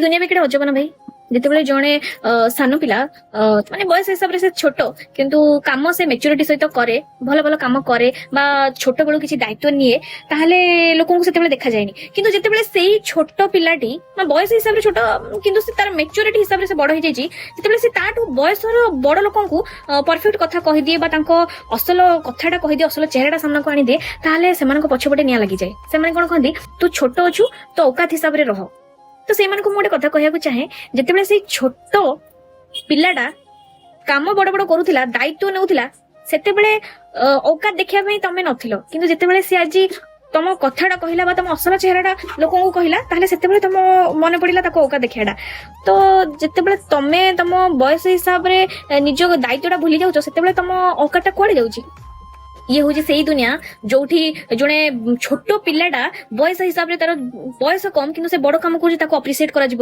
दुनिया भी केडे अजब ना भाई जितेबाला जड़े सान पिला माने बयस हिसाब से छोट किंतु काम से मेच्योरिटी सहित करे भल भल काम करे बा छोट बेलू किसी दायित्व निए ताहले लोकन को सेतेबेले देखा जायनी किंतु जेतेबेले सेही छोट पिलाटी बयस हिसाब से छोट किंतु से तार मेच्योरिटी हिसाब से बड़ हो जाइछि जेतेबेले से ताठू बयसर बड़ लोकन को परफेक्ट कथा कहि दिए बा तांको असल कथाटा कहि दिए असल चेहराटा सामना को आनी दिए ताहले सेमानक पछपटे निया लागि जाय सेमाने कोन कहंदी तू छोट अछु तो औकात हिसाब रे रह तो से गोटे कथा कहूँ चाहे जितेबाला से छोट पिलाटा काम बड़ बड़ करूला दायित्व नेउथिला सेतेबेले औकात देखिया तमें नथिलो किंतु जितेबाला से आज तुम कथाटा कहला तुम असल चेहराटा लोक को कहला ताहले सेतेबेले तुम मन पड़िला ताको औकात देखियाटा तो जितेबाला तमें तुम बयस हिसाब रे निज दायित्वटा भूली जाउछ सेतेबेले तुम औकातटा कुआडे जाउछि ये हूँ से दुनिया जोठी जड़े छोट पिलाटा बयस हिसाब से तार बयस कम किंतु से बड़ काम कर अप्रिशिएट करा